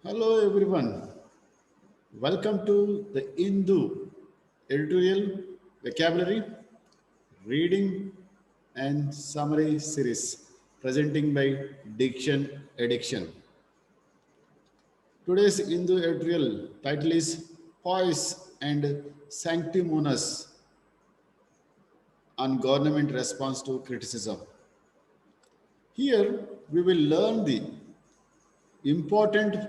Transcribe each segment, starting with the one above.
Hello everyone. Welcome to the Hindu editorial vocabulary reading and summary series presenting by Diction Addiction. Today's Hindu editorial title is Poise and Sanctimonious on Government Response to Criticism. Here we will learn the important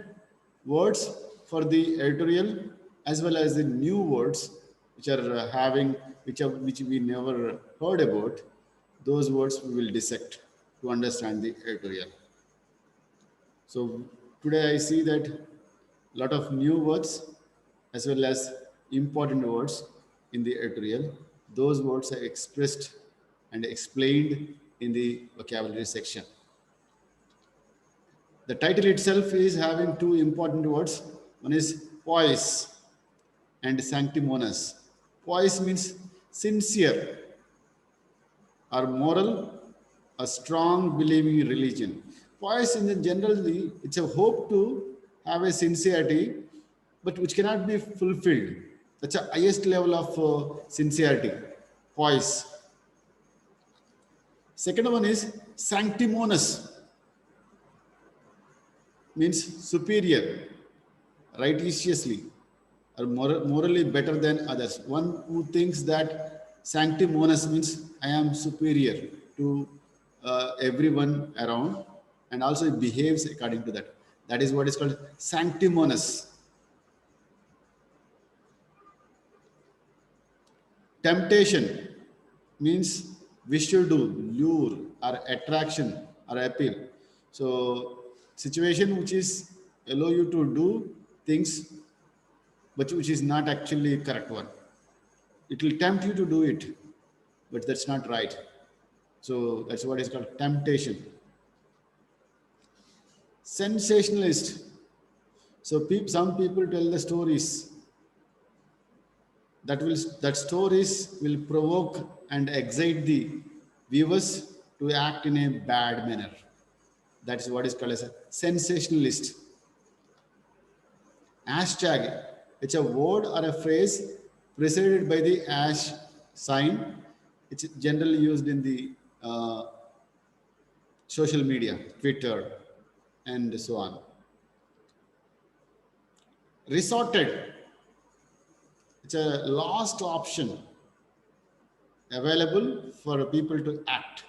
words for the editorial as well as the new words which are having which we never heard about. Those words we will dissect to understand the editorial. So today I see that lot of new words as well as important words in the editorial. Those words are expressed and explained in the vocabulary section. The title itself is having two important words. One is poise and sanctimonious. Poise means sincere or moral, a strong believing religion. Poise in the generally, it's a hope to have a sincerity, but which cannot be fulfilled. That's the highest level of sincerity, poise. Second one is sanctimonious, means superior, righteously, or morally better than others. One who thinks that sanctimonious means I am superior to everyone around and also it behaves according to that. That is what is called sanctimonious. Temptation means wish to do, lure or attraction or appeal. So situation which is allow you to do things but which is not actually correct one. It will tempt you to do it, but that's not right. So that's what is called temptation. Sensationalist. So some people tell the stories that stories will provoke and excite the viewers to act in a bad manner. That is what is called as a sensationalist. Hashtag. It's a word or a phrase preceded by the hash sign. It's generally used in the social media, Twitter, and so on. Resorted. It's a last option available for people to act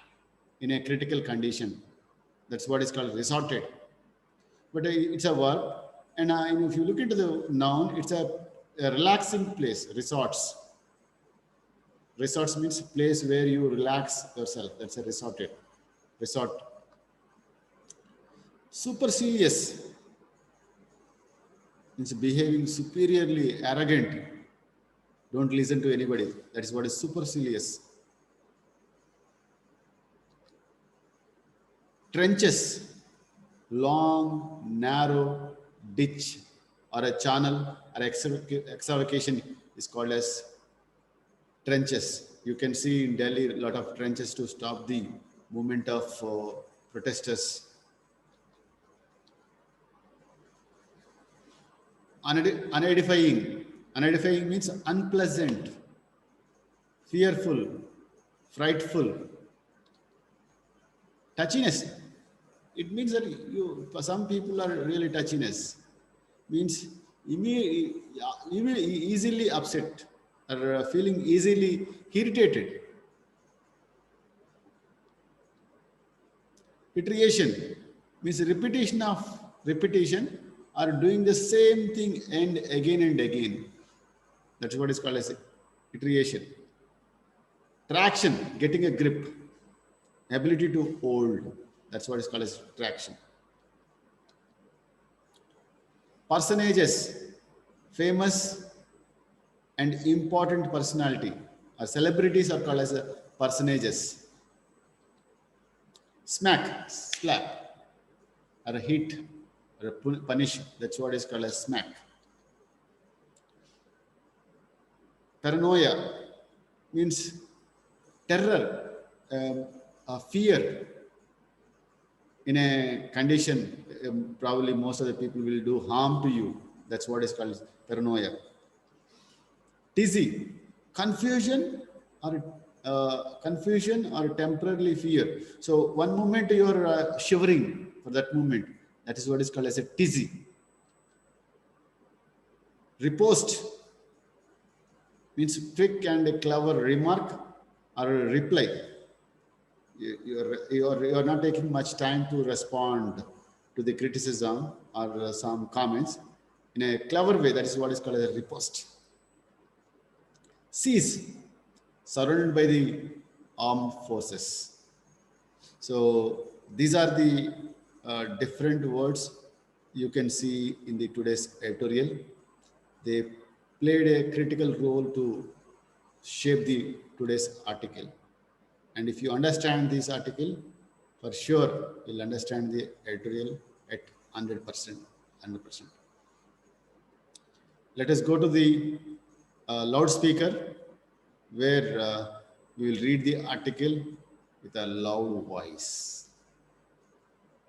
in a critical condition. That's what is called resorted. But it's a verb. And if you look into the noun, it's a relaxing place, resorts. Resorts means place where you relax yourself. That's a resorted. Resort. Supercilious means behaving superiorly, arrogant. Don't listen to anybody. That is what is supercilious. Trenches, long, narrow ditch or a channel or excavation is called as trenches. You can see in Delhi a lot of trenches to stop the movement of protesters. Unedifying. Unedifying means unpleasant, fearful, frightful. Touchiness. It means that for some people are really touchiness. Means you will easily upset or feeling easily irritated. Iteration means repetition or doing the same thing and again. That's what is called as iteration. Traction, getting a grip, ability to hold. That's what is called as traction. Personages, famous and important personality. Celebrities are called as personages. Smack, slap, or a hit, or a punish. That's what is called as smack. Paranoia means terror, fear, in a condition, probably most of the people will do harm to you. That's what is called paranoia. Tizzy, confusion or confusion or temporarily fear. So one moment you're shivering for that moment. That is what is called as a tizzy. Riposte means quick and a clever remark or a reply. You're not taking much time to respond to the criticism or some comments in a clever way. That is what is called as a riposte. Seize, surrounded by the armed forces. So these are the different words you can see in the today's editorial. They played a critical role to shape the today's article. And if you understand this article, for sure you'll understand the editorial at 100%. 100%. Let us go to the loudspeaker where we will read the article with a loud voice.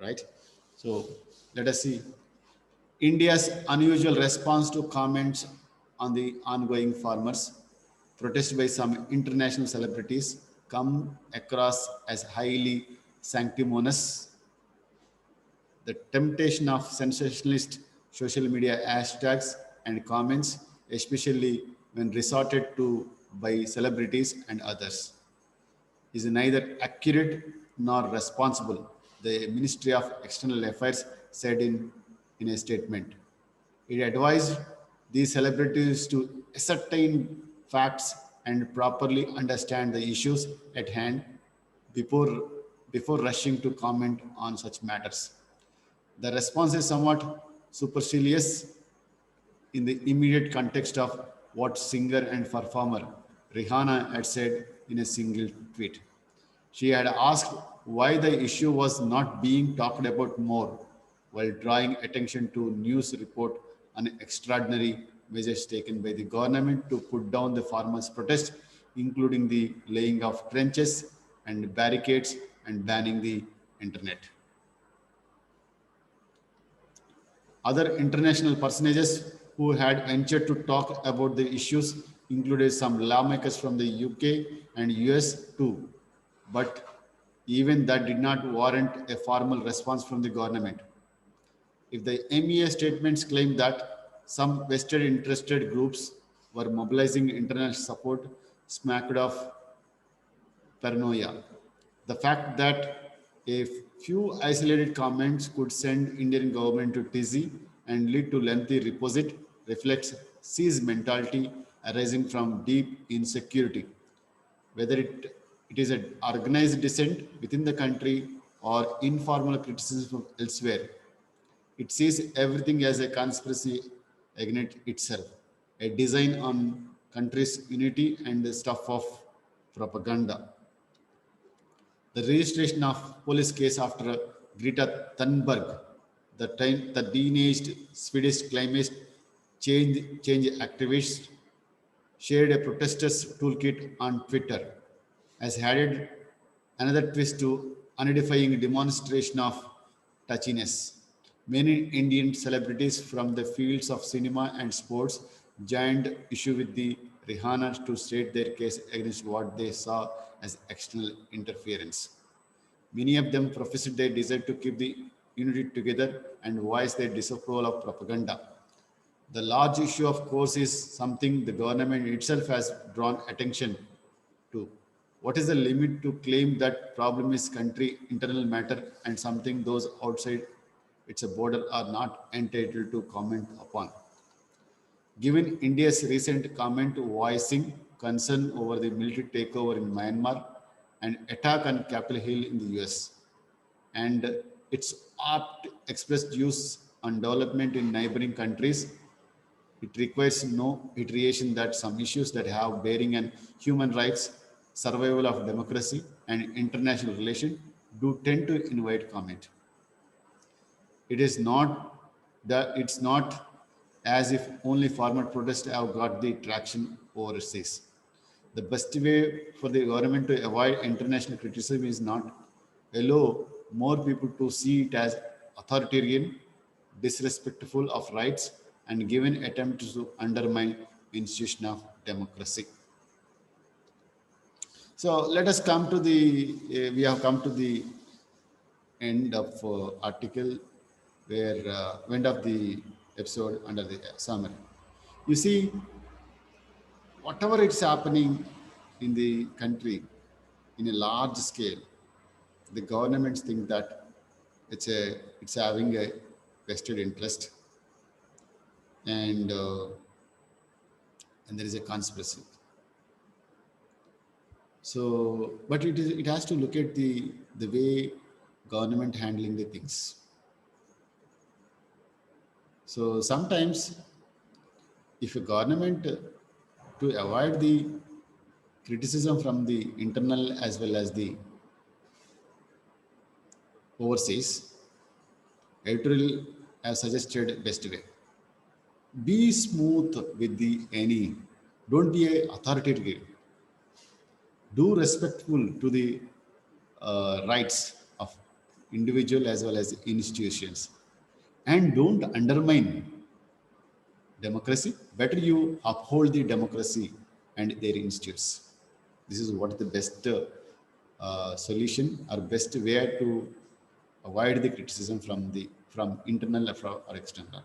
Right? So let us see India's unusual response to comments on the ongoing farmers protest by some international celebrities come across as highly sanctimonious. The temptation of sensationalist social media hashtags and comments, especially when resorted to by celebrities and others, is neither accurate nor responsible, the Ministry of External Affairs said in a statement. It advised these celebrities to ascertain facts and properly understand the issues at hand before, before rushing to comment on such matters. The response is somewhat supercilious in the immediate context of what singer and performer Rihanna had said in a single tweet. She had asked why the issue was not being talked about more while drawing attention to news report on extraordinary measures taken by the government to put down the farmers' protest, including the laying of trenches and barricades and banning the internet. Other international personages who had ventured to talk about the issues included some lawmakers from the UK and US too, but even that did not warrant a formal response from the government. If the MEA statements claim that some vested interested groups were mobilizing international support smacked of paranoia. The fact that a few isolated comments could send Indian government to tizzy and lead to lengthy reposit reflects siege mentality arising from deep insecurity, whether it is an organized dissent within the country or informal criticism from elsewhere. It sees everything as a conspiracy against itself, a design on country's unity and the stuff of propaganda. The registration of police case after Greta Thunberg, the teenaged Swedish climate change activist, shared a protesters toolkit on Twitter, has added another twist to unedifying demonstration of touchiness. Many Indian celebrities from the fields of cinema and sports joined issue with the Rihanna to state their case against what they saw as external interference. Many of them professed their desire to keep the unity together and voice their disapproval of propaganda. The large issue, of course, is something the government itself has drawn attention to. What is the limit to claim that problem is country internal matter and something those outside its border are not entitled to comment upon? Given India's recent comment voicing concern over the military takeover in Myanmar and attack on Capitol Hill in the US, and its opt expressed views on development in neighboring countries, it requires no iteration that some issues that have bearing on human rights, survival of democracy, and international relations do tend to invite comment. It is not that it's not as if only farmer protests have got the traction overseas. The best way for the government to avoid international criticism is not allow more people to see it as authoritarian, disrespectful of rights, and given attempt to undermine institution of democracy. So let us come to the, we have come to the end of article where end of the episode under the summary. You see, whatever it's happening in the country in a large scale, the governments think that it's having a vested interest, and and there is a conspiracy. So, but it has to look at the way government handling the things. So sometimes, if a government to avoid the criticism from the internal as well as the overseas, editorial has suggested best way. Be smooth with the any. Don't be a authoritarian. Do respectful to the rights of individual as well as institutions, and don't undermine democracy. Better you uphold the democracy and their institutes. This is what the best solution or best way to avoid the criticism from internal or external.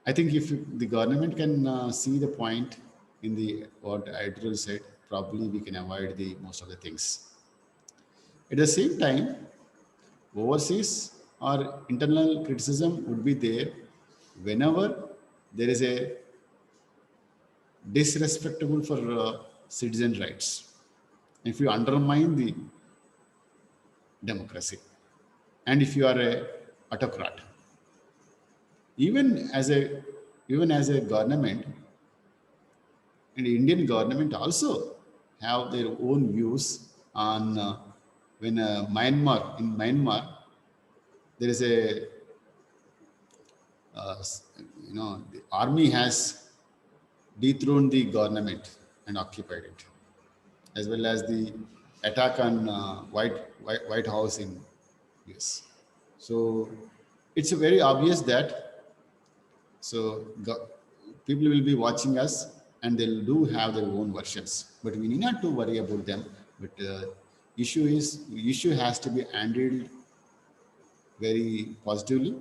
I think if the government can see the point in the what editorial said, probably we can avoid the most of the things. At the same time, overseas or internal criticism would be there whenever there is a disrespectable for citizen rights. If you undermine the democracy, and if you are a autocrat, even as a government, and Indian government also have their own views on when Myanmar there is a the army has dethroned the government and occupied it, as well as the attack on White House in US. So it's very obvious that people will be watching us and they'll do have their own versions, but we need not to worry about them. But issue has to be handled very positively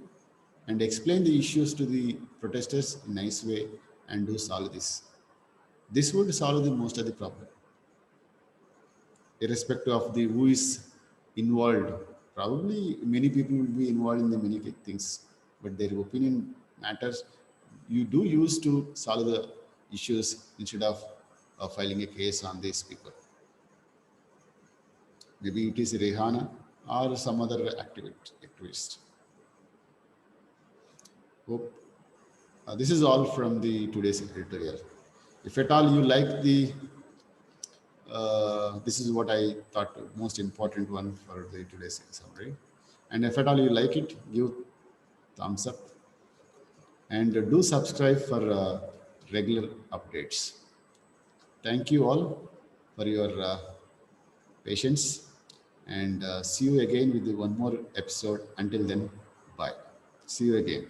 and explain the issues to the protesters in a nice way and do solve this. This would solve the most of the problem, irrespective of the who is involved. Probably many people will be involved in the many things, but their opinion matters. You do use to solve the issues instead of filing a case on these people. Maybe it is Rehana or some other activist. Hope this is all from the today's editorial. If at all you like the this is what I thought most important one for the today's summary. And if at all you like it, give thumbs up and do subscribe for regular updates. Thank you all for your patience, and see you again with one more episode. Until then, bye. See you again.